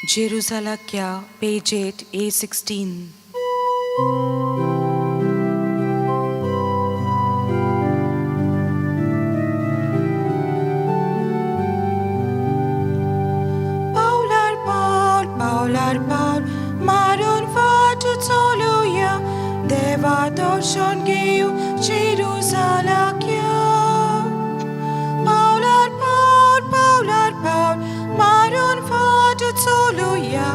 Jerusalem, page 8, A16. Paul, maron fatu toluya, deva dorshan geu Jerusalakya. Paul, maron fatu toluya,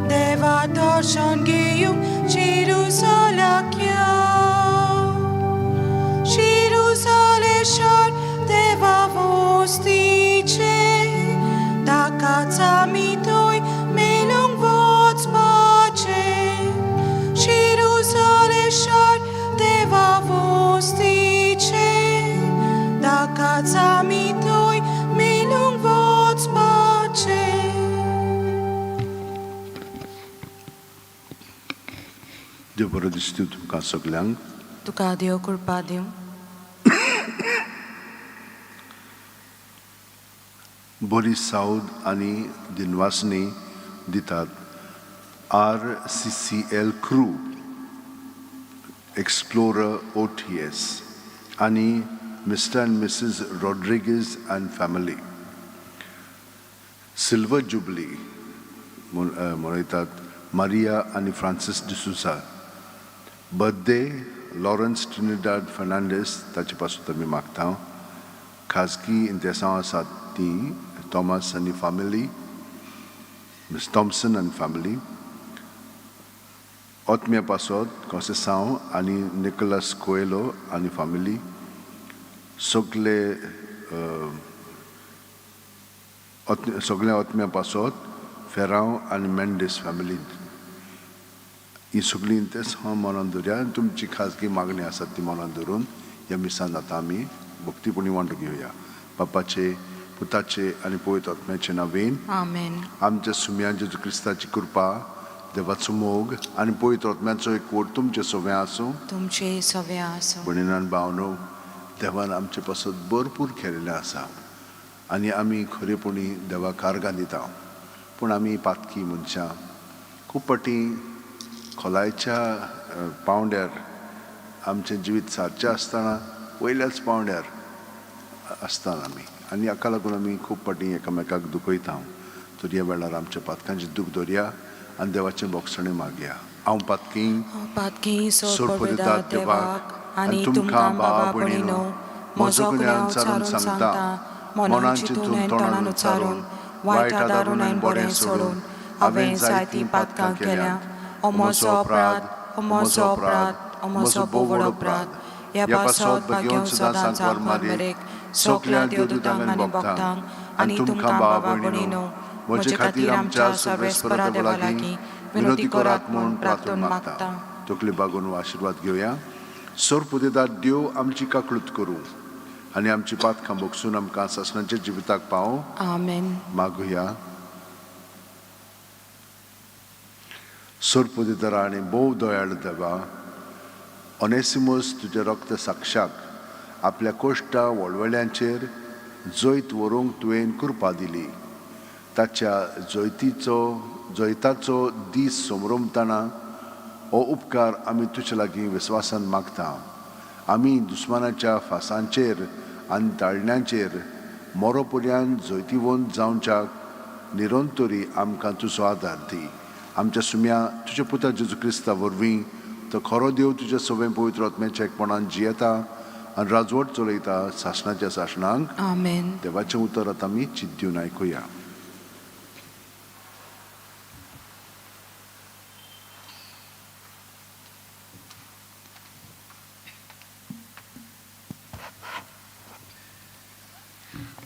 deva dorshan geu Jerusalakya. Jerusaleshar deva vostice, takata mitoi melung vots pace. Jerusaleshar deva vostice, takata mitoi melung vots pace. Deborah Distitut Kasoglang. Tukadio Kurpadio. Boris Saud आणि दिनवासनी दितात RCCL Crew, Explorer OTS आणि Mr. and Mrs. Rodriguez and family. Silver Jubilee मनयतात Maria आणि Francis D'Souza. Birthday Lawrence Trinidad Fernandes ताचे पासून आमी मागता. खाजगी इंतेसां आसात ती थॉमस आणि फॅमिली, मिस थॉम्सन आणि फॅमिली. ओतम्या पासत कॉसेसांव आणि निकोलस कोएलो आणि फॅमिली. सगळे ओतम्या पासत फेरांव आणि मेंडिस फॅमिली. ही सगळी इंतेसां मनान दवरया. तुमची खाजगी मागणी आसात ती मनान दवरून ह्या मिसान आतां आमी भक्तीपणी वांटो घेवया. बापाचे, पुताचे आणि पवित्र आत्म्याचे नांवेन. Amen. आमच्या सुम्या जेजू क्रिस्ताची कृपा, देवाचो मोग आणि पवित्र आत्म्याचो एकवट तुमचे सगळें आसूं. तुमचे सवे आसो. भयणीन भावनो, देवान आमचे पासत भरपूर केलेलें आसा आनी आमी खरेपणी देवाक कारगां दिता. पूण आमी पातकी मनशां खूब पाटी खोलायच्या पावंड्यार आमचें जिवीत सारचें आसतना वयल्याच पावंड्यार आसतात आमी आनी हाका लागून आमी खूब पाटी एकामेकाक दुखयता. तर ह्या वेळार आमच्या पातकांचें दूख धरया आनी देवाचें बोगसणें मागया. हांव पातकी सोड पडितात देवाक आनी तुमकां भावा भयणीनो, म्हजो गुन्यांव चारून सांगता. मनान चिंतून तोंडान उच्चारून, वायट आदारून आनी बरें सोडून हांवें जायतीं पातकां केल्या. हो म्हजो अपराध, हो म्हजो अपराध, हो म्हजो बोवड अपराध. ह्या पासत भाग्योन सदांच सांगवार मारेक सगल्या देवदूतांक आनी भक्तांक आनी तुमकां भावा भयणीनो, म्हजे खातीर आमच्या सर्वेस्परा देवा लागीं विनोदी करात म्हूण प्रार्थना मागता. तकली बागून आशिर्वाद घेवया. सोर पुदेदार देव आमची काकळूत करूं आनी आमची पातकां बोगसून आमकां सासणाच्या जिविताक पावो. Amen. मागुया. सोर पुदेदारा आनी भोव दयाळ देवा, ऑनेसिमस तुज्या रक्त साक्षाक आपल्या कोश्टा वळवळ्यांचेर जैत व्हरूंक तुवें कृपा दिली. ताच्या जैताचो दीस सोमरमतना हो उपकार आमी तुजे लागीं विस्वासान मागता. आमी दुस्मानाच्या फासांचेर आनी ताळण्यांचेर मरोपर्यंत जैतिवंत जावच्याक निरंतरी आमकां तुजो आदार दी. आमच्या सुम्या तुज्या पुता जेजू क्रिस्ता वरवीं तो खरो देव तुज्या सगळें पवित्र आत्म्याच्या एकपणान जियेता आनी राजवट चलयता सासणाच्या सासणांक. Amen. देवाचें उतर आतां आमी चिंत दिवन आयकुया.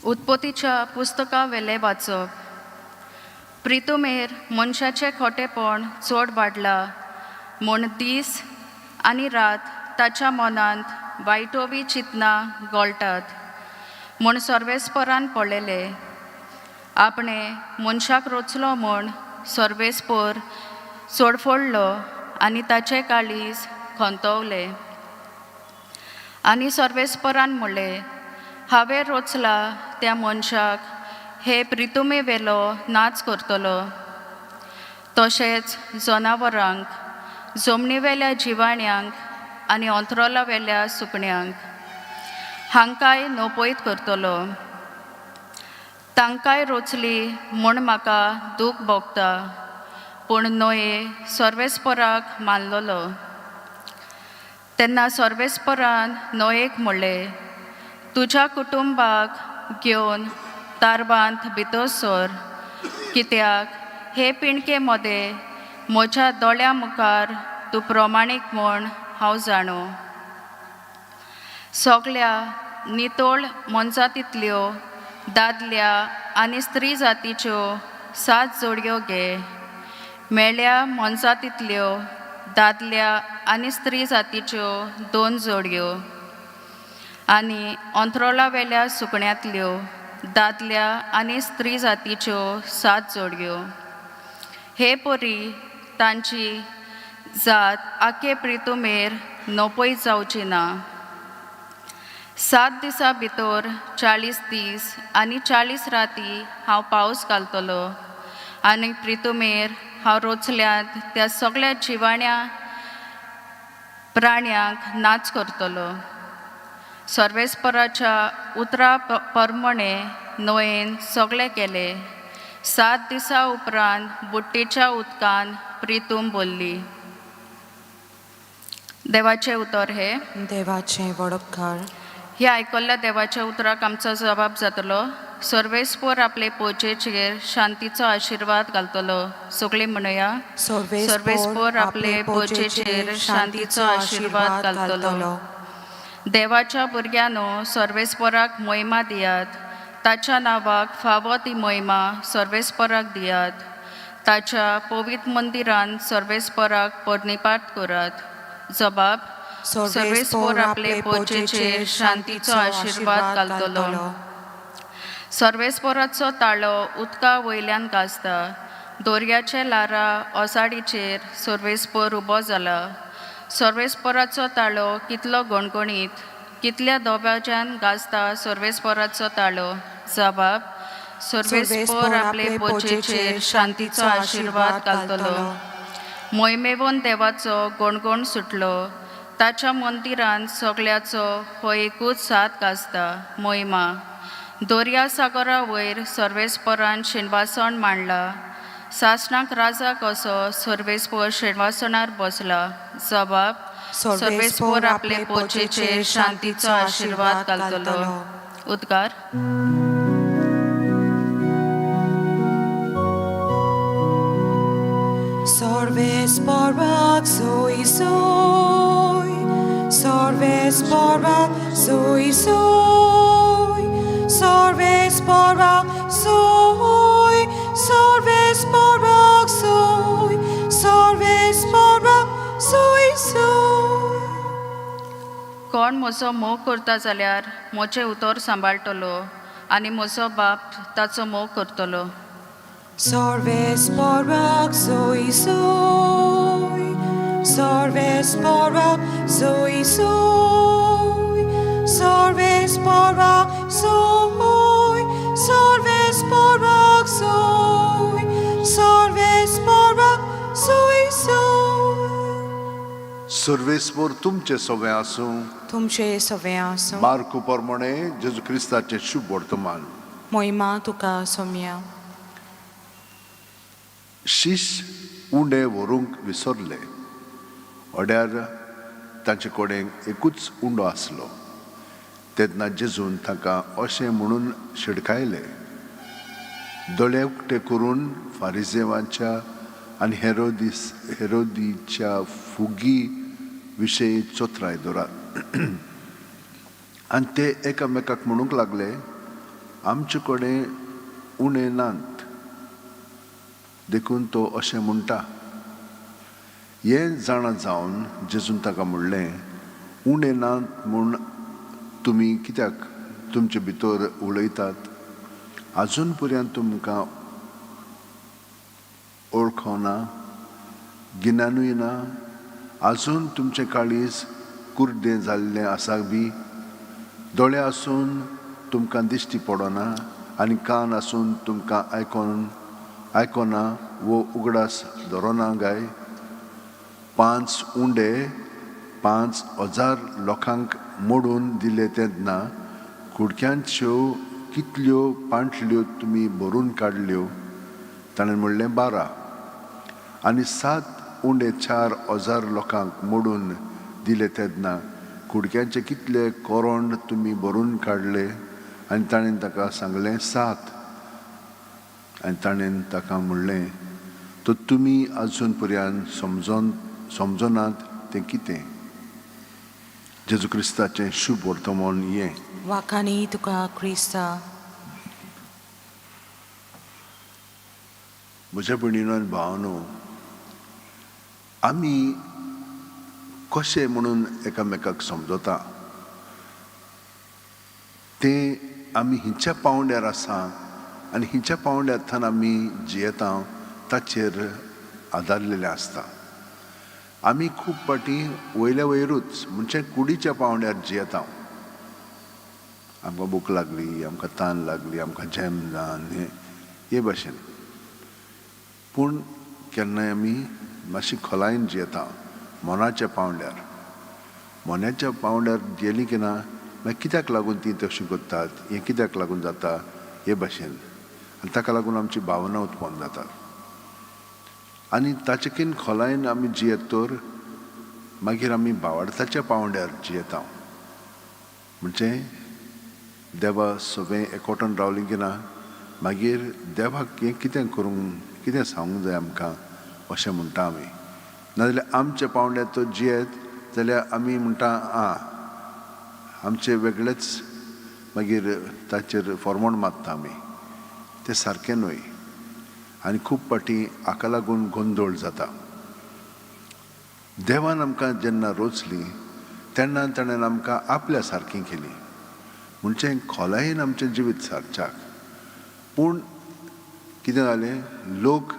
उत्पत्तीच्या पुस्तका वेले वाचप. प्रितुमेर मनशाचें खोटेपण चड वाडला म्हूण दीस आनी रात ताच्या मनांत वायटोवी चिंतनां घोळटात म्हूण सर्वेस्परान पळयले. आपणे मनशाक रचलो म्हूण सर्वेस्पर सोडफोडलो आनी ताचें काळीज खंतोवलें. आनी सर्वेस्परान म्हणलें, हांवें रचला त्या मनशाक हे प्रितुमे वेलो नाच करतलो. तशेंच जनावरांक, जमनीवेल्या जिवाण्यांक आनी अंथरोला वेल्या सुकण्यांक हांकांय नोपयत करतलो. तांकांय रोचली म्हूण म्हाका दूख भोगता, पूण नोये सर्वेस्पराक मानलोलो. तेन्ना सर्वेस्परान नोयेक म्हणलें, तुज्या कुटुंबाक घेवन तारबांत भितर सर, कित्याक हे पिणके मदें म्हज्या दोळ्या मुखार तूं प्रमाणीक म्हूण हांव जाणो. सगळ्या नितोळ मनजातींतल्यो दादल्या आनी स्त्री जातीच्यो 7 जोडयो घे. मेळ्या मनजातींतल्यो दादल्या आनी स्त्री जातीच्यो 2 जोडयो आनी अंथरोला वेल्या सुकण्यांतल्यो दादल्या आनी स्त्री जातीच्यो 7 जोडयो. हे परी तांची जात आखे प्रितुमेर नोपय जावची ना. 7 दिसां भितर 40 दीस आनी 40 राती हांव पावस घालतलो आनी प्रितुमेर हांव रोचल्यांत त्या सगळ्या जिवाण्या प्राण्यांक नाच करतलो. सर्वेस्पराच्या उतरा प्रमाणे नोयेन सगळे केले. 7 दिसां उपरांत बुट्टेच्या उदकान प्रितूम बोल्ली. देवाचें उतर हे. देवाचें वडपकार. हे आयकल्ल्या देवाच्या उतराक आमचो जबाब जातलो. सर्वेस्पर आपले पोचेचेर शांतीचो आशिर्वाद घालतलो. सगळीं म्हणया, सर्वेस्पर आपले पोचेचेर शांतीचो आशिर्वाद घालतलो. देवाच्या भुरग्यानो सर्वेस्पराक महिमा दियात. ताच्या नांवाक फावो ती महिमा सर्वेस्पराक दियात. ताच्या पवित्र मंदिरान सर्वेस्पराक पर्णिपात करात. जबाब, सर्वेस्पर आपले पोचेचेर शांतीचो आशिर्वाद घालतलो. सर्वेस्पराचो ताळो उदका वयल्यान गाजता. दोर्याचे लारा ओसाडीचेर सर्वेस्पर उबो जाला. सर्वेस्पराचो ताळो कितलो गणगणीत, कितल्या दोबाज्यान गाजता सर्वेस्पराचो ताळो. जबाब, सर्वेस्पर आपले पोचेचेर शांतीचो आशिर्वाद घालतलो. मोहिमेवून देवाचो गणगण सुटलो. ताच्या मंदिरान सगळ्याचो हो एकूच साथ गाजता. मोहिमा. दर्या सागरा वयर सर्वेस्परान शेणवासन मांडला. सासणाक राजा कसो सर्वेस्पर शेणवासणार बसला. जबाब, सर्वेस्पर आपले पोचेचेर शांतीचो आशिर्वाद घालतलो. उद्गार. सर्वेस्पराक सोय सोय, सर्वेस्पराक सोय सोय, सर्वेस्पराक सोय, सर्वेस्पराक सोय, सर्वेस्पराक सोय सोय. कोण म्हजो मोग करता जाल्यार म्हजें उतर सांबाळटलो आनी म्हजो बाप ताचो मोग करतलो. सर्वेस्पराक सोय सोय, सर्वेस्पराक सोय सोय, सर्वेस्पराक सोय, सर्वेस्पराक सोय, सर्वेस्पराक सोय सोय. सर्वेस्पर तुमचे सगळे आसूं. तुमचे सवे आसूं. मार्क प्रमाणे जेजू क्रिस्ताचे शुभ वर्तमान. मोहिमा तुका सोम्या. शिश्य उंडे व्हरूंक विसरले. ओड्यार तांचे कडेन एकूच उंडो आसलो. तेन्ना जेजून ताका अशें म्हणून शिडकायले, दोळे उक्ते करून फारिजेवांच्या आनी हेरोदीच्या फुगी विशयी चोत्राय दवरात. आनी ते एकामेकाक म्हणूंक लागले, आमचे कडेन उणे नात. देखून तो अशें म्हणटा. हें जाणा जावन जेजून ताका म्हणलें, उणे नात म्हूण तुमी कित्याक तुमचे भितर उलयतात? आजून पर्यंत तुमकां ओळखना, गिन्यानूय ना? आजून तुमचें काळीज कुर्दें जाल्लें आसा बी? दोळे आसून तुमकां दिश्टी पडना आनी कान आसून तुमकां आयकोना? वो उगडास धरोना गाय 5 उंडे 5,000 लोकांक मोडून दिले तेन्ना कुडक्यांच्यो कितल्यो पांटल्यो तुमी भरून काडल्यो? ताणें म्हणलें 12. आनी 7 उंडे 4,000 लोकांक मोडून दिले तेन्ना कुडक्यांचे कितले कोरोंड तुमी भरून काडले? आनी ताणें ताका सांगलें 7. आनी ताणें ताका म्हणलें तो तुमी आजून पर्यंत समजोनात तें कितें? जेजू क्रिस्ताचें शुभ वर्तमान हें. वाखाणी तुका क्रिस्ता. म्हज्या भयणीनो आनी भावानो, आमी कशें म्हणून एकामेकाक समजता तें आमी हिंच्या पावंड्यार आसा आनी हिंच्या पावंड्यार आमी जियेता ताचेर आदारलेलें आसता. आमी खूब पाटी वयल्या वयरूच म्हणजे कुडीच्या पावंड्यार जियेता. आमकां भूक लागली, आमकां तान लागली, आमकां झेम जावन हे भाशेन. पूण केन्नाय आमी मातशी खोलायेन जियेता मोनाच्या पावंड्यार. मोन्याच्या पावंड्यार गेली की ना मागीर कित्याक लागून ती तशी करतात, हें कित्याक लागून जाता हे भाशेन. आनी ताका लागून आमची भावना उत्पन्न जातात. आनी ताचेकीन खोलायेन आमी जियेत तर मागीर आमी भावार्थाच्या पावंड्यार जियेता. म्हणजे देवा सगळें एकवटून रावलीं की ना मागीर देवाक हें कितें करूंक, कितें सांगूंक जाय आमकां अशें म्हणटा आमी. नाजाल्यार आमच्या पावंड्यार तो जियेत जाल्यार आमी म्हणटा आमचे वेगळेच मागीर ताचेर फॉर्मोण मारता आमी. तें सारकें न्हय. आनी खूब पाटी हाका लागून गोंदळ जाता. देवान आमकां जेन्ना रोचली तेन्ना ताणें आमकां आपल्या सारकीं केली. म्हणजे खोलायेन आमचें जिवीत सारच्याक. पूण कितें जालें, लोक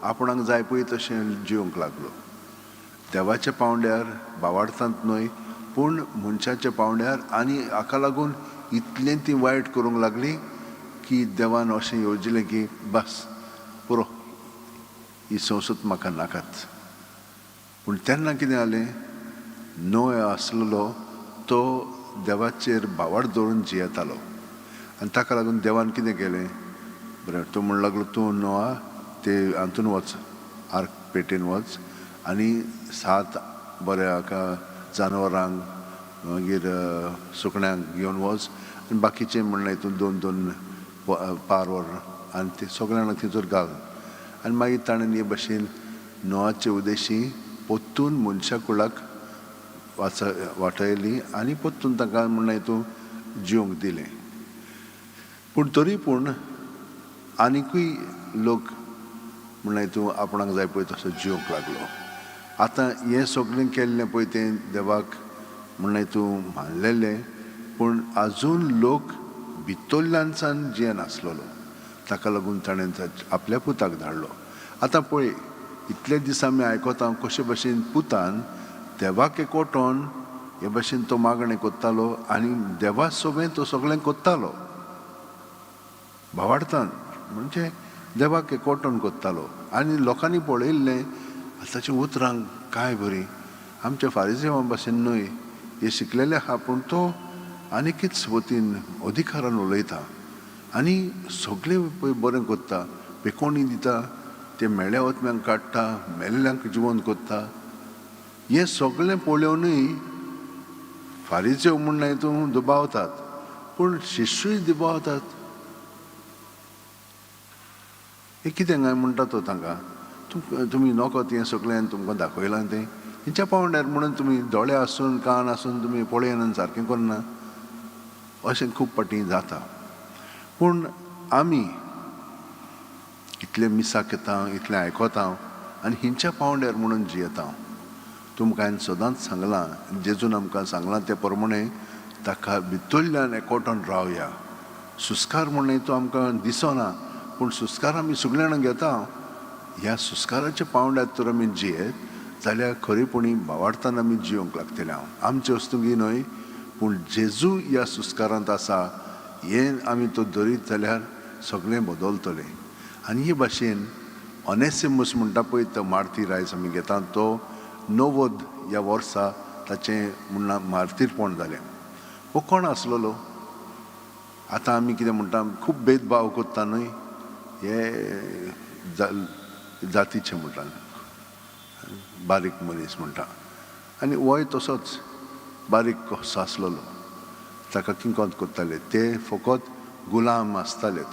आपणाक जाय पळय तशें जिवंक लागलो. देवाच्या पावंड्यार भावार्थांत न्हय पूण मनशाच्या पावंड्यार. आनी हाका लागून इतलें ती वायट करूंक लागली की देवान अशें येवजिलें की बस पुरो, ही संवसार म्हाका नाकात. पूण तेन्ना कितें जालें, नोय आसलेलो तो देवाचेर भावार्थ दवरून जियेतालो. आनी ताका लागून देवान कितें केलें, बरें तो म्हणूंक लागलो तूं नोआ ते हातून वच, आर्क पेटेन वच आनी 7 बरें हाका जानवरांक मागीर सुकण्यांक घेवन वच आनी बाकीचें म्हणलें हितून 2-2 पारवर आनी ते सगळ्यांक तितूर घाल. आनी मागीर ताणें हे भाशेन नोआचे उद्देशी पोत्तून मनशा कुळाक वाटयली आनी पोत्तून ताका म्हणलें हितून जिवंक दिलें. पूण तरी पूण आनिकूय लोक म्हणलें हितून आपणाक जाय पळय तसो जिवंक लागलो. आतां हें सगळें केल्लें पळय तें देवाक म्हणलें हितून मानलेलें. पूण आजून लोक भितरल्यानसान जियेनासलेलो. ताका लागून ताणें आपल्या पुताक धाडलो. आतां पळय, इतले दीस आमी आयकता कशे भाशेन पुतान देवाक एकवटोन हे भाशेन तो मागणें कोत्तालो आनी देवा सोबें तो सगळें कोत्तालो भावार्थान. म्हणजे देवाक एकवटोन कोत्तालो. आनी लोकांनी पळयल्लें ताच्या उतरांक काय बरी, आमच्या फारिजेवा भाशेन न्हय, हे शिकलेले आहा पूण तो आनीकच वतीन अधिकारान उलयता आनी सगळें पळय बरें कोत्ता. पेकोणी दिता, ते मेळ्या वतम्यांक काडटा, मेल्ल्यांक जिवंत कोत्ता. हें सगळें पळोवनूय फारिजेव म्हणून हितून दुबावतात पूण शिष्यूय दुबावतात. हे कितें काय म्हणटा तो तांकां, तुमी नोकोत हें सगळें तुमकां दाखयलां तें तेंच्या पावंड्यार म्हणून तुमी दोळे आसून कान आसून तुमी पळयना सारकें करना, अशें खूब पाटी जाता. पूण आमी इतलें मिसाक येता, इतलें आयकोता आनी हिंच्या पावंड्यार म्हणून जियेता. तुमकां हांवें सदांच सांगलां, जेजून आमकां सांगलां ते प्रमाणे ताका भितरल्यान एकवटोन रावया. सुस्कार म्हणून तो आमकां दिसना पूण सुस्कार आमी सगळीं जाणां घेता. ह्या सुस्काराच्या पावंड्यार तर आमी जियेत जाल्यार खरेपणी भावार्थान आमी जिवंक लागतले. आमचे वस्तूंकी न्हय पूण जेजू ह्या सुस्कारांत आसा हें आमी तो धरीत जाल्यार सगळें बदलतलें. आनी हे भाशेन ऑनेसिमस म्हणटा पळय तो मार्तीर आयज आमी घेता तो 90 ह्या वर्सा ताचें म्हणना मार्तीरपण जालें. हो कोण आसलेलो? आतां आमी कितें म्हणटा खूब भेदभाव करता न्हय, हे जातीचे म्हणटा, बारीक मनीस म्हणटा. आनी होय तसोच बारीक कसो आसलेलो. ताका किंकोत करताले ते फकत गुलाम आसतालेत.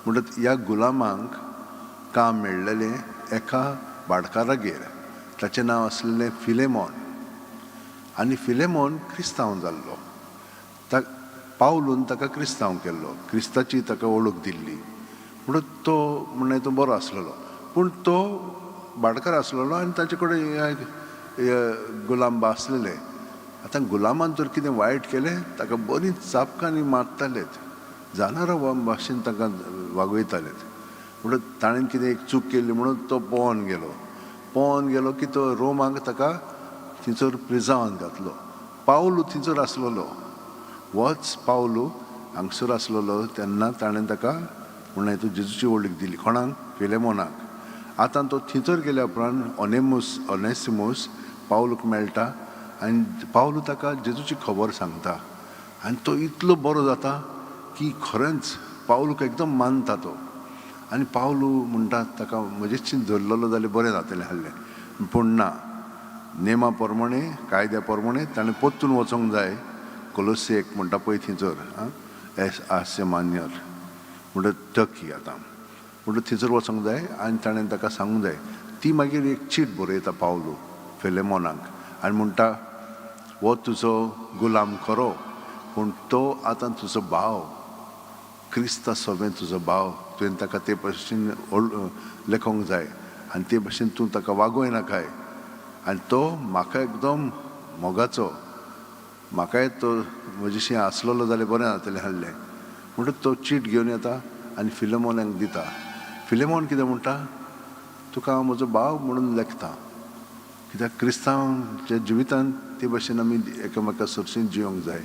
म्हणटत ह्या गुलामांक काम मेळ्ळेलें एका भाटकारागेर. ताचें नांव आसलेलें फिलेमोन. आनी फिलेमोन क्रिस्तांव जाल्लो. पावलून ताका क्रिस्तांव केल्लो, क्रिस्ताची ताका वळख दिल्ली. म्हणून तो म्हणून तो बरो आसलेलो. पूण तो भाटकार आसलेलो आनी ताचे कडेन गुलाम बा आसलेले. आतां गुलामान जर कितें वायट केलें ताका बरी चापकांनी मारतालेत, जानारा भाशेन ताका वागयतालेत. म्हणून ताणें कितें एक चूक केली म्हणून तो पोवन गेलो की तो रोमाक ताका थंयसर प्रिजांवान घातलो. पावलू थंयसर आसलेलो. होच पावलू हांगसर आसलेलो तेन्ना ताणें ताका म्हणून तूं जेजूची वळख दिली. कोणाक? फिलेमोनाक. आतां तो थंयसर गेल्या उपरांत ऑनेसिमस पावलूक मेळटा आनी पावलू ताका जेजूची खबर सांगता. आनी तो इतलो बरो जाता की खरेंच पावलूक एकदम मानता तो. आनी पावलू म्हणटा ताका म्हजेशीं धरलेलो जाल्यार बरें जातलें आहलें. पूण ना, नेमा प्रमाणे कायद्या प्रमाणे ताणें परतून वचोंक जाय. कोलोसेक म्हणटा पळय थंयसर आस्य मान्यर म्हणटा टर्की. आतां म्हणटा थंयसर वचोंक जाय आनी ताणें ताका सांगूंक जाय. ती मागीर एक चीट बरयता पावलू फिलेमोनाक आनी म्हणटा हो तुजो गुलाम खरो, पूण तो आतां तुजो भाव, क्रिस्त सोबें तुजो भाव. तुवें ताका ते भशेन लेखोंक जाय आनी ते भशेन तूं ताका वागोय नाकाय. आनी तो म्हाका एकदम मोगाचो, म्हाकाय तो म्हजेशी आसलेलो जाल्यार बरें जातलें आहलें. म्हणटच तो चीट घेवन येता आनी फिलेमोनाक दिता. फिलेमोन कितें म्हणटा? तुका हांव म्हजो भाव म्हणून लेखता. कित्याक क्रिस्तांवांच्या जिवितांत ते भशेन आमी एकामेका सरशीं जियोंक जाय.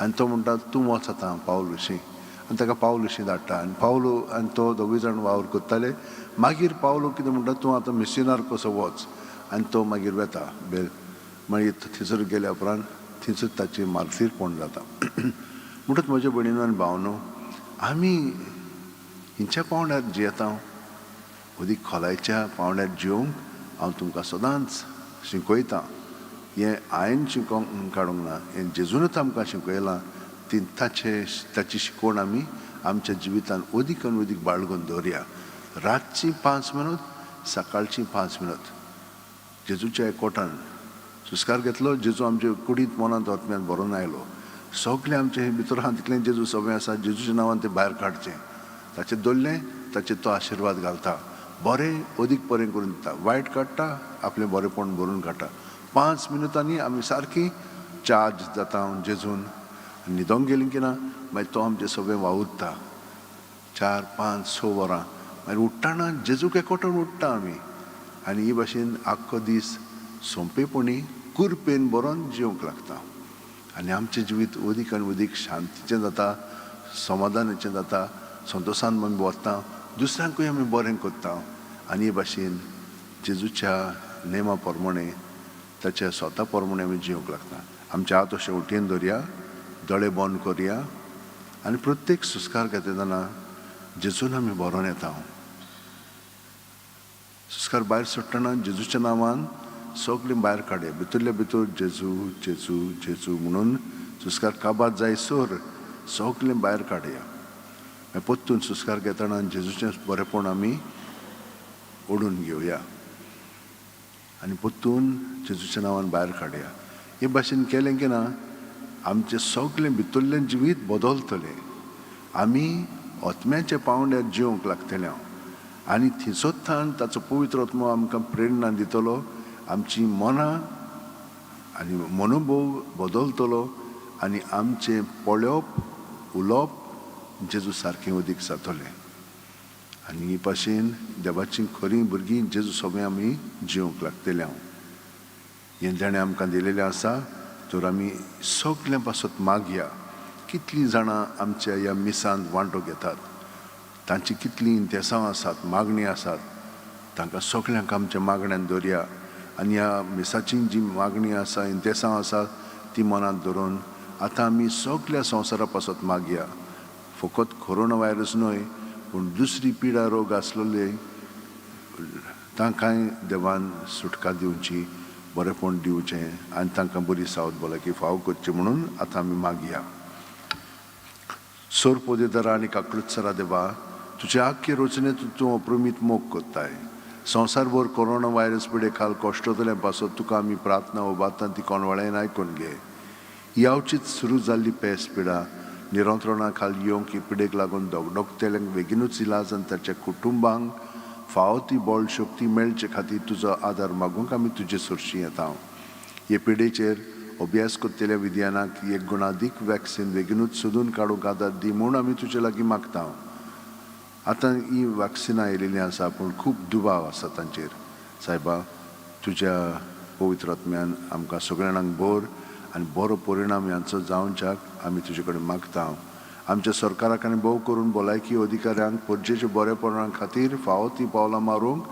आनी तो म्हणटा तूं वच आतां पावलुशी. आनी ताका पावलुशी धाडटा. आनी पावलू आनी तो दोगूय जाण वावर करताले. मागीर पावलू कितें म्हणटा तूं आतां मिशनार कसो वच. आनी तो मागीर वेता. मागीर थंयसर गेल्या उपरांत थंयसर ताची मार्तीरपण जाता. म्हणटच म्हज्या भयणीनो आनी भावनो, आमी हिंच्या पावंड्यार जियेता, अदीक खोलायच्या पावंड्यार जियोंक हांव तुमकां सदांच शिकयतां. हें हांवें शिकोवंक काडूंक ना, हें जेजूनच आमकां शिकयलां. ताची शिकवण आमी आमच्या जिवितांत अदीक आनी अदीक बाळगून दवरया. रातची 5 मिनट, सकाळची 5 मिनट जेजूच्या एकवटान सुस्कार घेतलो. जेजू आमचे कुडींत मनांत आत्म्यांत भरून आयलो. सगळें आमचे भितर आहा तितलें जेजू सगळें आसा. जेजूच्या नांवान तें भायर काडचें. ताचें दवरलें, ताचेर तो आशिर्वाद घालता. बरें अदीक बरें करून दिता. वायट काडटा, आपलें बरेंपण भरून काडटा. 5 मिनटांनी आमी सारकी चार्ज जाता जेजून. न्हिदोंक गेलीं की ना मागीर तो आमचें सगळें वावुरता. 4, 5, 6 वरां मागीर उठ्ठाना जेजूक एकवटान उठ्ठा आमी. आनी ही भाशेन आख्खो दीस सोंपेपणी कुरपेन बरोवन जिवंक लागता. आनी आमचें जिवीत अदीक आनी अदीक शांतीचें जाता, समाधानाचें जाता, संतोशान आमी वता, दुसऱ्यांकूय आमी बरें करता. आनी हे भाशेन जेजूच्या नेमा प्रमाणे, ताच्या स्वता प्रमाणे आमी जिवंक लागता. आमचे हात अशे उठयेन दवरया, दोळे बंद करया आनी प्रत्येक सुस्कार घेतना जेजून आमी बरोवन येता. सुस्कार भायर सोडटना जेजूच्या नांवान सगळें भायर काडया. भितरल्या भितर जेजू जेजू जेजू म्हणून सुस्कार काबार जायसर सगळें भायर काडया. परतून सुस्कार घेतना जेजूचें बरेंपण आमी ओडून घेवया आनी परतून जेजूच्या नांवान भायर काडया. हे भाशेन केलें की ना आमचें सगळें भितरलें जिवीत बदलतलें. आमी आत्म्याच्या पावंड्यार जिवंक लागतले. आनी थंयसर ताचो पवित्र आत्मो आमकां प्रेरणा दितलो. आमची मनां आनी मनोभोव बदलतलो आनी आमचें पळोवप उलोवप जेजू सारकें अदीक जातलें. आनी हे भाशेन देवाचीं खरीं भुरगीं जेजू सगळें आमी जिवंक लागतले. हें जाणें आमकां दिलेलें आसा. तर आमी सगळें पासत मागया. कितलीं जाणां आमच्या ह्या मिसांत वांटो घेतात, तांची कितलीं इंतेसांव आसात, मागणी आसात. तांकां सगळ्यांक आमच्या मागण्यांत दवरया आनी ह्या मिसाची जी मागणी आसा इंतेसां आसा ती मनांत दवरून आतां आमी सगळ्या संवसारा पासत मागया. फकत कोरोना व्हायरस न्हय पूण दुसरी पिडा रोग आसलेले तांकांय देवान सुटका दिवची, बरेपण दिवचें आनी तांकां बरी सावध भलायकी फाव करची म्हणून आतां आमी मागया. सोर पोदेदारा आनी काकृत्सरा देवा, तुजे आख्खे रचनेंत तूं अप्रमीत मोग कोत्ताय. संवसारभर कोरोना व्हायरस पिडे खाल कश्टतल्या पासत तुका आमी प्रार्थना उबारता ती कोणवळेन आयकून घे. यावचीच सुरू जाल्ली पेस पिडा निरंत्रणा खाल येवंक ही पिडेक लागून दोगदोगतेल्यांक बेगीनूच इलाज आनी ताच्या कुटुंबांक फावो ती बळ शक्ती मेळचे खातीर तुजो आदार मागूंक आमी तुजे सुरशी येता. हे पिडेचेर अभ्यास करतल्या विज्ञानाक एक गुणादीक वॅक्सीन बेगीनूच सोदून काडूंक आदार दी म्हूण आमी तुजे लागीं मागता. आतां ही वॅक्सिनां येयलेलीं आसा पूण खूब दुबाव आसा तांचेर. सायबा, तुज्या पवित्र आत्म्यान आमकां सगळ्यांक भर आनी बरो परिणाम ह्यांचो जावच्याक आमी तुजे कडेन मागता. आमच्या सरकाराक आनी भोव करून भलायकी अधिकाऱ्यांक परजेच्या बरेपणा खातीर फावो ती पावलां मारूंक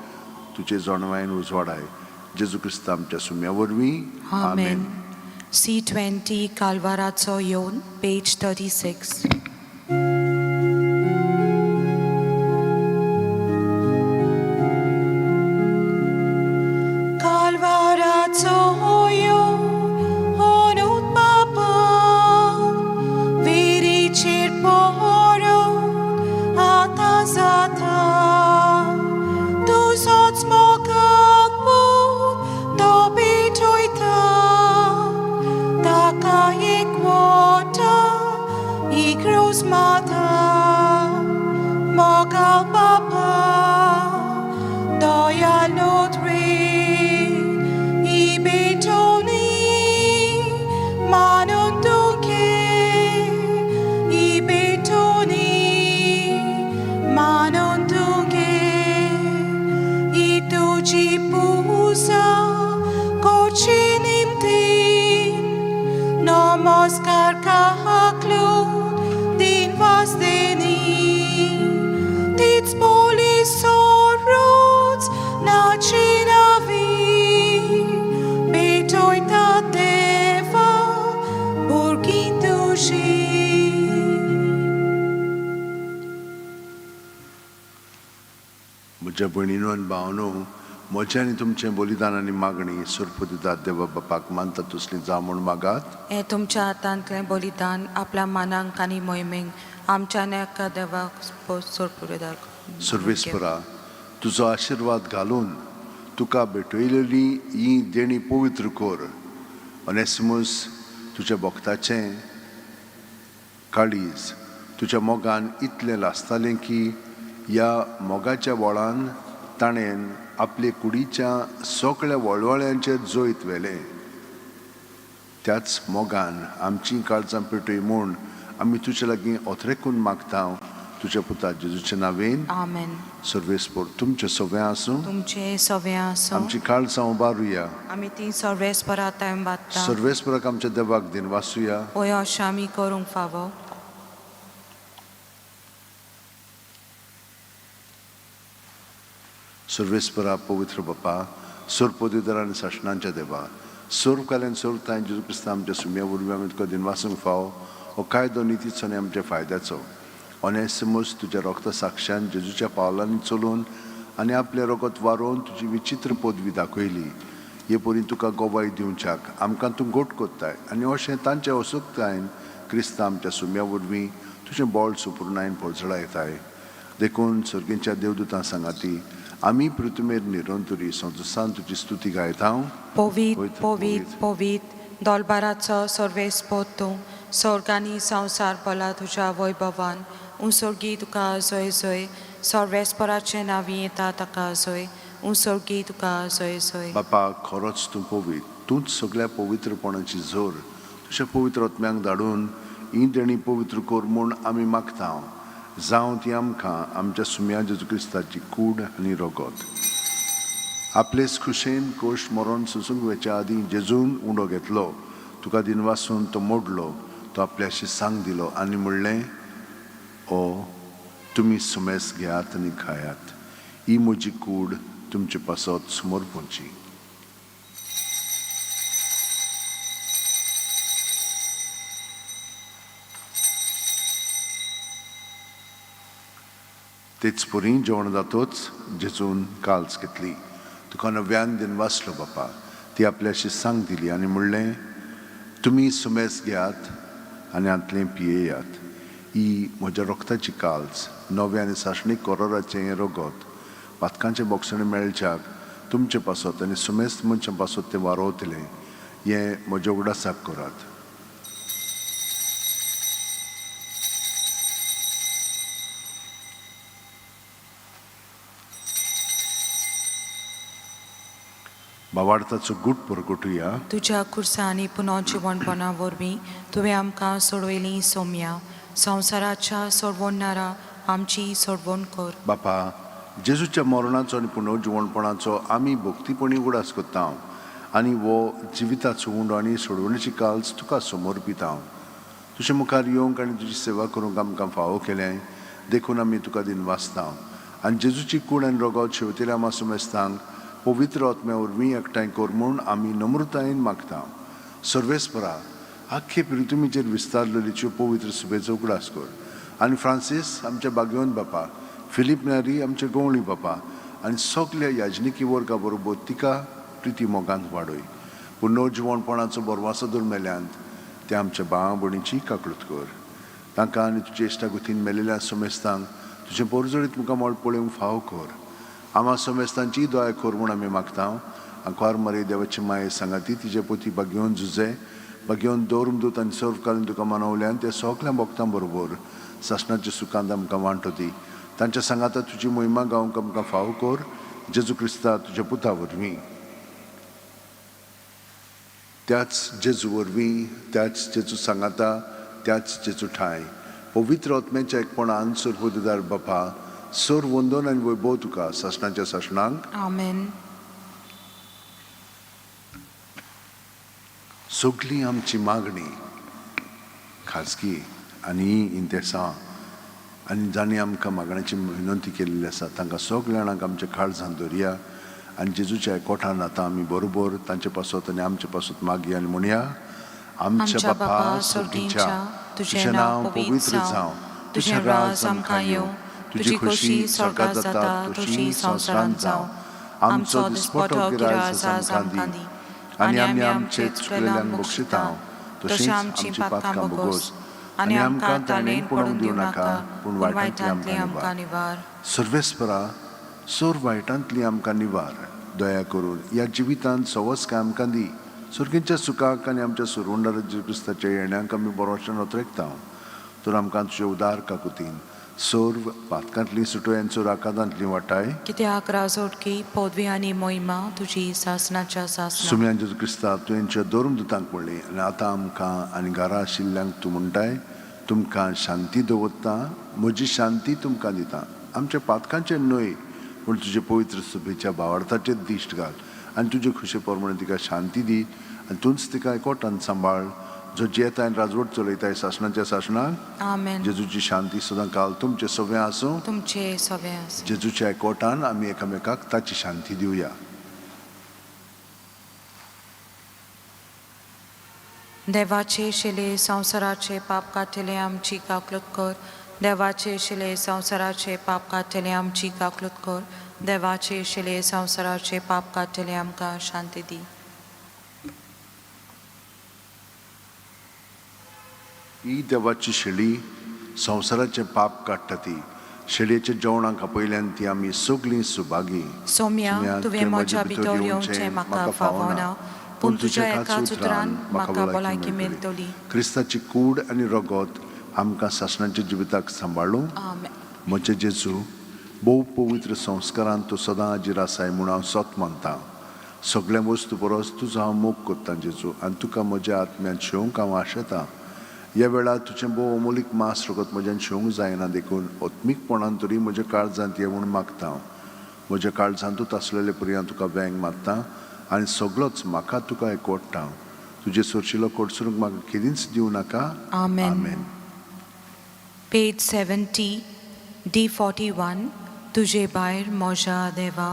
तुजे जणवायन उजवाडाय. जेजू क्रिस्त आमच्या सुम्या वरवीं. आमेन. C20 काल्वाराचो येवन page 36. Calvarazo io onut papa viricir poro atazata tu sots mokak put dobi toita taka ikwota ikrus mata mokal papa doya notri Ibetoni manunduke Ibetoni manunduke Ituji pusa kochinimtin Namaskar kahaklu din vasdeni Tits polis sorrows na chinavi Betoita deva burgintushi म्हज्या भयणीनो आनी भावनो, म्हजें आनी तुमचें बलिदान आनी मागणी सुरपदितात देवा बापाक मानता तसली जावं म्हूण मागात. हे तुमच्या हातांतलें बलिदान आपल्या मानांक आनी मोहिमेक आमच्या नेका देवाक सोडपुरेदार. सर्वेस्परा, तुजो आशिर्वाद घालून तुका भेटयलेली ही देणी पवित्र कर. ऑनेसिमस, तुज्या भक्ताचें काळीज तुज्या मोगान इतलें लासतालें की ह्या मोगाच्या वळान ताणें आपले कुडीच्या सगळ्या वळवळ्यांचेर जोयत व्हेलें. त्याच मोगान आमचीं काळजां पेटय म्हूण आमी तुजे लागीं ओथरेकून मागता. तुज्या पुता जेजूच्या नांवेन. आमेन. सर्वेस्पर तुमचें सगळें आसूं. तुमचे सवे आसूं. आमची काळजां उबारुया. आमी ती सर्वेस्परात बादता. सर्वेस्पराक आमच्या देवाक दिन वासुया. होय अशें आमी करूंक फावो. सर्वेस्परा पवित्र बापा, सोरपोदिदार आनी शासनांच्या देवा, सोर काल्यान सोरताय जेजू क्रिस्त आमच्या सुम्या वरवीं आमी तुका दिन वासूंक फावो. हो कायदो नितीचो आनी आमच्या फायद्याचो. ऑनेसिमस तुज्या रक्त साक्षान जेजूच्या पावलांनी चलून आनी आपलें रगत वारोवन तुजी विचित्र पदवी दाखयली. हे परी तुका गोवाय दिवच्याक आमकां तूं गोट कोत्ताय आनी अशें तांच्या असुक्तायेन क्रिस्त आमच्या सुम्या वरवीं तुजें बोळ सुपूर्णायेन पळजळायताय. देखून सर्गेच्या देवदूतां सांगाती आमी पृथ्वीर निरंतरी संतोशान तुजी स्तुती गायता. पोवीत पोवीत पोवीत दोलबाराचो सर्वेस्पर तूं स्वर्गांनी संवसार भला तुज्या वैभवान. उंसर्गी तुका जय जय. सर्वेस्पराचें नांवी येता ताका जय. उंसर्गी तुका जय जय. बापा, खरोच तूं पवित्र. तूंच सगळ्या पवित्रपणाची जोर तुज्या पवित्र आत्म्याक धाडून ही देणी पवित्र कर म्हूण आमी मागता. जावं ती आमकां आमच्या सुम्या जेजू क्रिस्ताची कूड आनी रगत. आपलेच खुशेन कोश मरण सुसूंक वेच्या आदीं जेजून उंडो घेतलो. तुका दिन वासून तो मोडलो. तो आपल्याशी सांग दिलो आनी म्हणलें, ओ तुमी सुमेस घेयात आनी खायात. ही म्हजी कूड तुमचे पासत समोर पोंची. तेच परी जेवण जातोच जेजून काल्स घेतली. तुका नव्यान दिन वाचलो बापा. ती आपल्याशी सांग दिली आनी म्हणलें, तुमी सुमेस घेयात आनी हातलें पियेयात. ही म्हज्या रोगताची काल्स, नवे आनी साशणीक कोरोराचें हें रगत. पातकांचे बोगसणे मेळच्याक तुमचे पासत आनी सुमेस्त मनशां पासत तें वारोवतलें. हें म्हज्या उगडासाक करात. भावार्थाचो गूट परगटुया. तुज्या खुर्सानी पुनो जिवणपणा वरवीं तुवें आमकां सोडवयलीं सोम्या. संवसाराच्या सोडवणारा आमची सोडवण कर. बापा, जेजूच्या मरणाचो आनी पुनर्जिवणपणाचो आमी भक्तीपणी उगडास करता आनी वो जिविताचो उंडो आनी सोडवणेची काल्स तुका समोर पिता. तुजे मुखार येवंक आनी तुजी सेवा करूंक आमकां फावो केलें देखून आमी तुका दिन वाचता. आनी जेजूची कूड आनी रगत शेवतेल्या आमा सुमेस्तांक पवित्र आत्म्या वरवीं एकठांय कर म्हूण आमी नम्रतायेन मागता. सर्वेस्परा, आख्खे पृथ्वीचेर विस्तारलेल्यो पवित्र सुबेचो उगडास कर. आनी फ्रांसीस आमच्या बागेवन बापा, फिलीप नेरी आमचे गवळी बापा आनी सगल्या याजनिकी वर्गा बरोबर तिका प्रिती मोगांत वाडय. पुनर्जिवणपणाचो बरवासो दरमेल्यांत ते आमच्या भावा भयणीची काकळूत कर. तांकां आनी तुजे इश्टागुतीन मेलेल्या सुमेस्तांक तुजें परजळीत मुखामळ पळोवंक फाव कर. आमा सुमेस्तांची दोया कर म्हूण आमी मागता. आंकवार मरे देवाची माये सांगाती तिजे पोती बागेवन झुजे बागेवन दौरमदूत आनी सर्व कालीन तुका मानवल्यान ते सगल्या भक्तां बरोबर सासणाच्या सुखांत आमकां वांटोती. तांच्या सांगाता तुजी मोहिमा गावंक आमकां फाव कर. जेजू क्रिस्ता तुज्या पुता वरवीं, त्याच जेजू वरवीं, त्याच जेजू सांगाता, त्याच जेजू ठाय पवित्र आत्म्याच्या एकपणान सर्वोददार बापा, सर्व वंदन आनी वैभव तुका सासणाच्या सासणांक. आमेन. सगळी आमची मागणी खाजगी आनी इंतेसां आनी जाणी आमकां मागण्याची विनंती केल्ली आसा तांकां सगळ्या जाणांक आमच्या काळजांत दवरया. आनी जेजूच्या एकवटान आतां आमी बरोबर तांचे पासत आनी आमचे पासत मागया आनी म्हणया, आमच्या बापा सर्गीच्या, तुजें नांव पवित्र जावं, तुजें राज आमकां येवं, तुजी खोशी स्वर्गांत जाता तशी संवसारांत जावं. आमचो दिसपटो गिराय आज आमकां दी आनी आमी आमचे चुकलेल्यांक बक्षिता तशींच आमची पातकां बोगोस आनी आमकां ताणेन पडूंक दिवं नाका पूण वायटांतली आमकां निवार. सर्वेस्परा, सोर वायटांतली आमकां निवार. दया करून ह्या जिवितांत सवस्काय आमकां दी. सर्गीच्या सुखाक आनी आमच्या सुरवंडा जेजू क्रिस्ताच्या येण्याक आमी बरोवचें नोतरेकता. तर आमकां तुजे उदार काकुतीन सर्व पातकांतली सुटोयांचो राकादांतली वाटाय. कित्याक राजोटकी पदवी आनी मोहिमा तुजी सासणाच्या सासणां. सुम्यान जेजू क्रिस्ता तुवेंच्या दोरमदूतांक म्हणली आनी आतां आमकां आनी घरा आशिल्ल्यांक तूं म्हणटाय, तुमकां शांती दवरता, म्हजी शांती तुमकां दिता. आमच्या पातकांचे न्हय पूण तुजे पवित्र सुबेच्या भावार्थाचेर दिश्ट घाल आनी तुजे खुशे प्रमाणे तिका शांती दी आनी तूंच तिका एकवटान सांबाळ. जो जेता आनी राजवट चलयताय सासणाच्या सासणाक. आमेन. जेजूची शांती सदां काल तुमचे सगळें आसूं. तुमचे सवे आसूं. जेजूच्या एकवटान आमी एकामेकाक ताची शांती दिवया. देवाचे शिले संवसाराचे पाप काटिले आमची काकलूत कर. देवाचे शिले संवसाराचे पाप काटिले आमची काकलूत कर. देवाचे शिले संवसाराचे पाप काटिले आमकां शांती दी. ही देवाची शेळी संवसाराचे पाप काडटा ती. शेळयेच्या जेवणाक आपयल्यान ती आमी सगळीं सुभागी. सोम्या, तुवें म्हज्या भितर येवचें म्हाका फावना, पूण तुज्या एकाच उतरान म्हाका भलायकी मेळटली. क्रिस्ताची कूड आनी रगत आमकां सासणाच्या जिविताक सांबाळूं. आमेन. म्हजे जेजू, भोव पवित्र संस्कारांत तूं सदां हाजीर आसाय म्हूण हांव सत मानतां. सगळ्या वस्तू परस तुजो हांव मोग करतां जेजू आनी तुका म्हज्या आत्म्यान शेवंक हांव आशेतां. ह्या वेळार तुजें भोव अमोलीक मास रगत म्हज्यान शेवंक जायना देखून ओत्मीकपणान तरी म्हज्या काळजांत ये म्हूण मागतां. म्हज्या काळजांतूच आसलेले पर्यंत तुका वेंग मारतां आनी सगळोच म्हाका तुका एकवटता. तुजे सोरशिल्लो कोडसरूंक म्हाका केदींच दिवं नाका. आमेन. Page 70 D41. तुजे भायर मोजा देवा.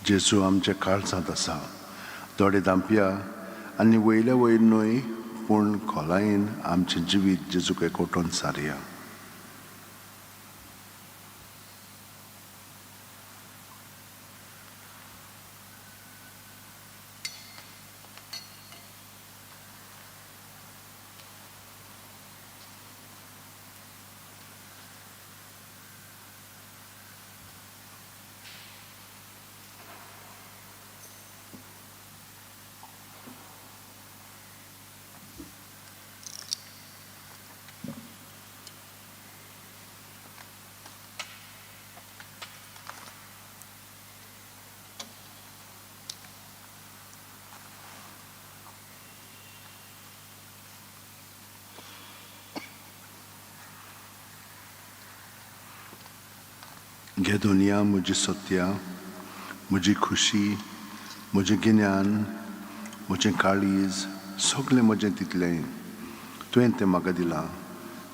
जेजू आमच्या काळजांत आसा थोडे दांपया आनी वयल्या वयर न्हय पूण खोलायेन आमचें जिवीत जेजूक एकवटून सारया. घे दुनिया म्हजी सत्या, म्हजी खुशी, म्हजें गिन्यान, म्हजें काळीज, सगळें म्हजें तितलें तुवें तें म्हाका दिलां.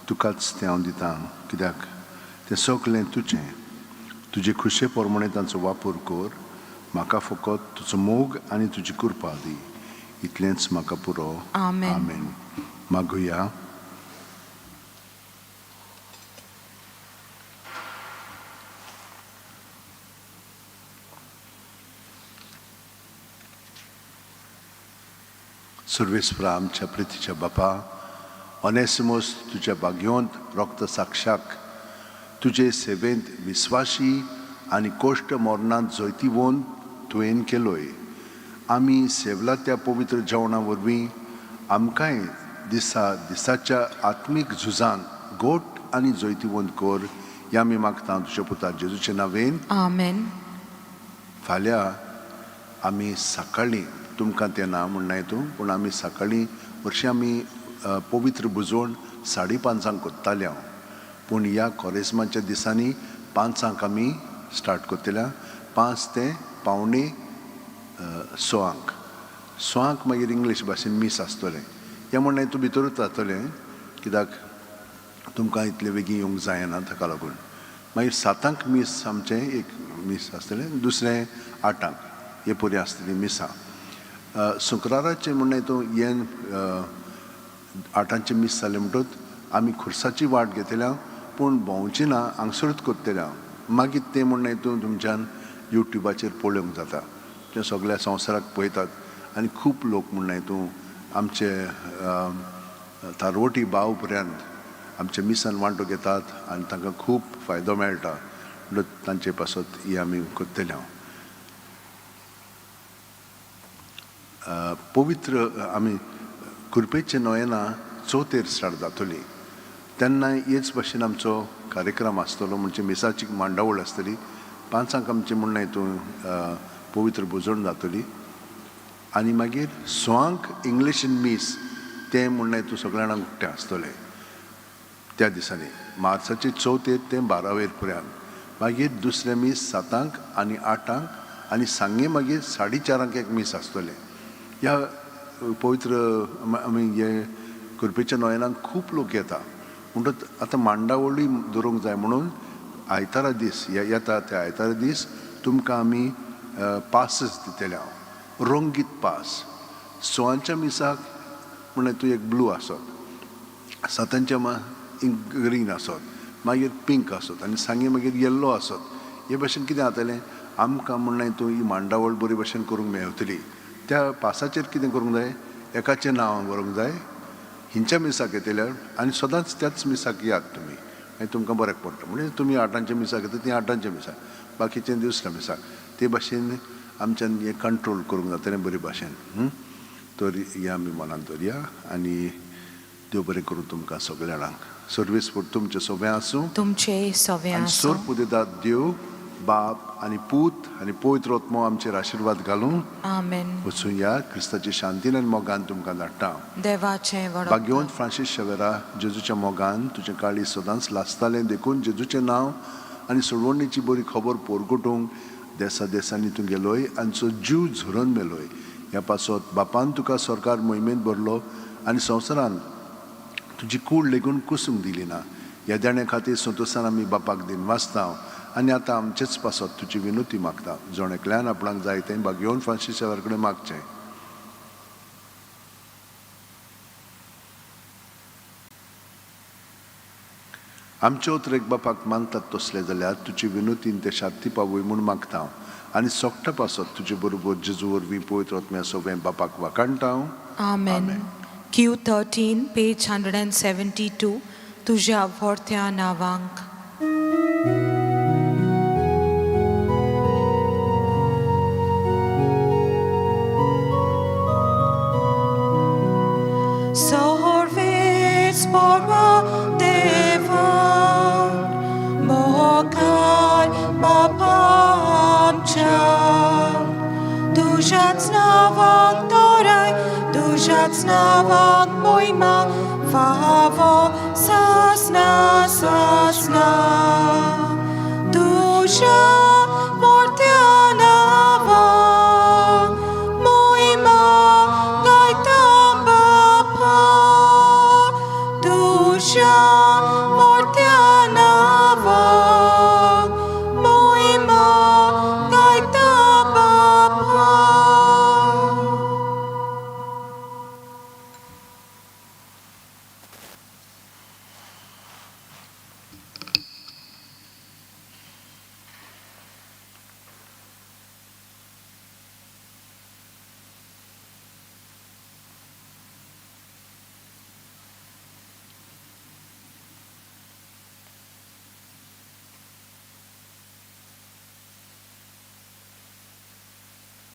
तुकाच तें हांव दितां कित्याक तें सगळें तुजें. तुजे खुशे प्रमाणे तांचो वापर कर. म्हाका फकत तुजो मोग आनी तुजी कृपा दी. इतलेंच म्हाका पुरो. आमेन. आमेन. मागुया. सर्वेस्परा आमच्या प्रितीच्या बापा, ऑनेसिमस तुज्या बागयोंत रक्त साक्षाक तुजे सेवेंत विस्वाशी आनी कोश्ट मरणांत जैतिवोन तुवें केलोय. आमी सेवला त्या पवित्र जेवणा वरवीं आमकांय दिसाच्या आत्मीक झुजांत गोट आनी जैतिवंत कर. या आमी मागता तुज्या पुता जेजूचे नांवेन. आमेन. फाल्यां आमी सकाळीं तुमकां तें ना म्हणना येतूं पूण आमी सकाळीं हरशीं आमी पवित्र बुजवण 5:30 कोत्ताले हांव. पूण ह्या कॉरेस्माच्या दिसांनी 5 आमी स्टार्ट कोत्तल्या. 5 ते 5:45 6 मागीर इंग्लीश भाशेन मीस आसतलें. हें म्हणना येतूं भितरूच जातलें कित्याक तुमकां इतले बेगीन येवंक जायना ताका लागून. मागीर 7 मीस आमचें एक मीस आसतलें, दुसरें 8 हे परी आसतली मिसां. शुक्राराचें म्हणना येतूं हें 8 मीस जालें म्हणटूच आमी खुर्साची वाट घेतल्या पूण भोंवची ना, हांगसरूच कोत्तल्या. मागीर तें म्हणना येतूं तुमच्यान युट्यूबाचेर पळोवंक जाता. तें सगळ्या संवसाराक पळयतात आनी खूब लोक म्हणना येतूं आमचे तारवटी भाव पर्यंत आमच्या मिसान वांटो घेतात आनी तांकां खूब फायदो मेळटा म्हणून तांचे पासत ही आमी कोत्तल्या. पवित्र आमी कृपेचे नोयनां 4 स्टार्ट जातली तेन्ना हेच भाशेन आमचो कार्यक्रम आसतलो. म्हणजे मिसाची मांडावळ आसतली. 5 आमचें म्हणना हितून पवित्र बुजवण जातली आनी मागीर 6 इंग्लिशीन मीस तें म्हणना हितून सगळ्या जाणांक उक्तें आसतलें त्या दिसांनी. मार्चाचे 4 ते 12 पर्यंत. मागीर दुसरें मीस 7 आनी 8 आनी सांगे मागीर 4:30 एक मीस आसतलें. ह्या पवित्र आमी हे कृपेच्या नोयनांक खूब लोक येता म्हणटच आतां मांडावळी दवरूंक जाय म्हणून आयतारा दीस येता त्या आयतारा दीस तुमकां आमी पासीस दितले. हांव रंगीत पास 6 मिसाक म्हणल्यार तूं एक ब्लू आसत, 7 ग्रीन आसत, मागीर पिंक आसत आनी सांगे मागीर येल्लो आसत. हे भाशेन कितें जातलें आमकां म्हणल्यार तूं ही मांडावळ बरे भाशेन करूंक मेळटली. त्या पासाचेर कितें करूंक जाय, एकाचें नांव बरोवंक जाय हिंच्या मिसाक येतल्यार आनी सदांच त्याच मिसाक यात तुमी आनी तुमकां बऱ्याक पडटा. म्हणजे तुमी 8 मिसाक येता ती 8 मिसाक, बाकीचे दुसऱ्या मिसाक. ते भाशेन आमच्यान हें कंट्रोल करूंक जातलें बरे भाशेन. तर हें आमी मनांत दवरया आनी देव बरें करूं तुमकां सगळ्या जाणांक. सर्वीस फूड तुमचें सगळें आसूं. तुमचे सवे आनी आसूं. सोर पुदेदाद देव बाप आनी पूत आनी पवित्र आत्मो आमचेर आशिर्वाद घालूं. आमेन. वचूं या क्रिस्ताची शांतीन आनी मोगान तुमकां धाडटा. देवाचें वडो भाग्यवंत फ्रांसीस शेवेरा जेजूच्या मोगान तुजें काळी सदांच लासतालें देखून जेजूचें नांव आनी सोडवणेची बरी खबर पोरगोटूंक देसा देसांनी तूं गेलोय आनी तुजो जीव झुरोन मेलोय. ह्या पासत बापान तुका सरकार मोहिमेंत भरलो आनी संवसारान तुजी कूड लेगून कुसूंक दिली ना. ह्या देण्या खातीर संतोशान आमी बापाक दिन वाचता आनी आतां आमचेच पासत तुजी विनोती मागता जण एकल्यान आपणाक जाय तें घेवन फ्रांसीस कडेन मागचें. आमचे उतरेक बापाक मानतात तसले जाल्यार तुजी विनोतीन ते शांती पावय म्हूण मागता हांव. आनी सोगटा पासत तुजे बरोबर जेजू वरवीं पवित्र आत्म्या सगळें बापाक वाकाणटा हांव. Amen. Q13, page 172, तुझ्या व्हरत्या नावांक. Sorvets porva devan, mohokar babamcha. Tužac navang torai, tužac navang mojma, favo sasna sasna.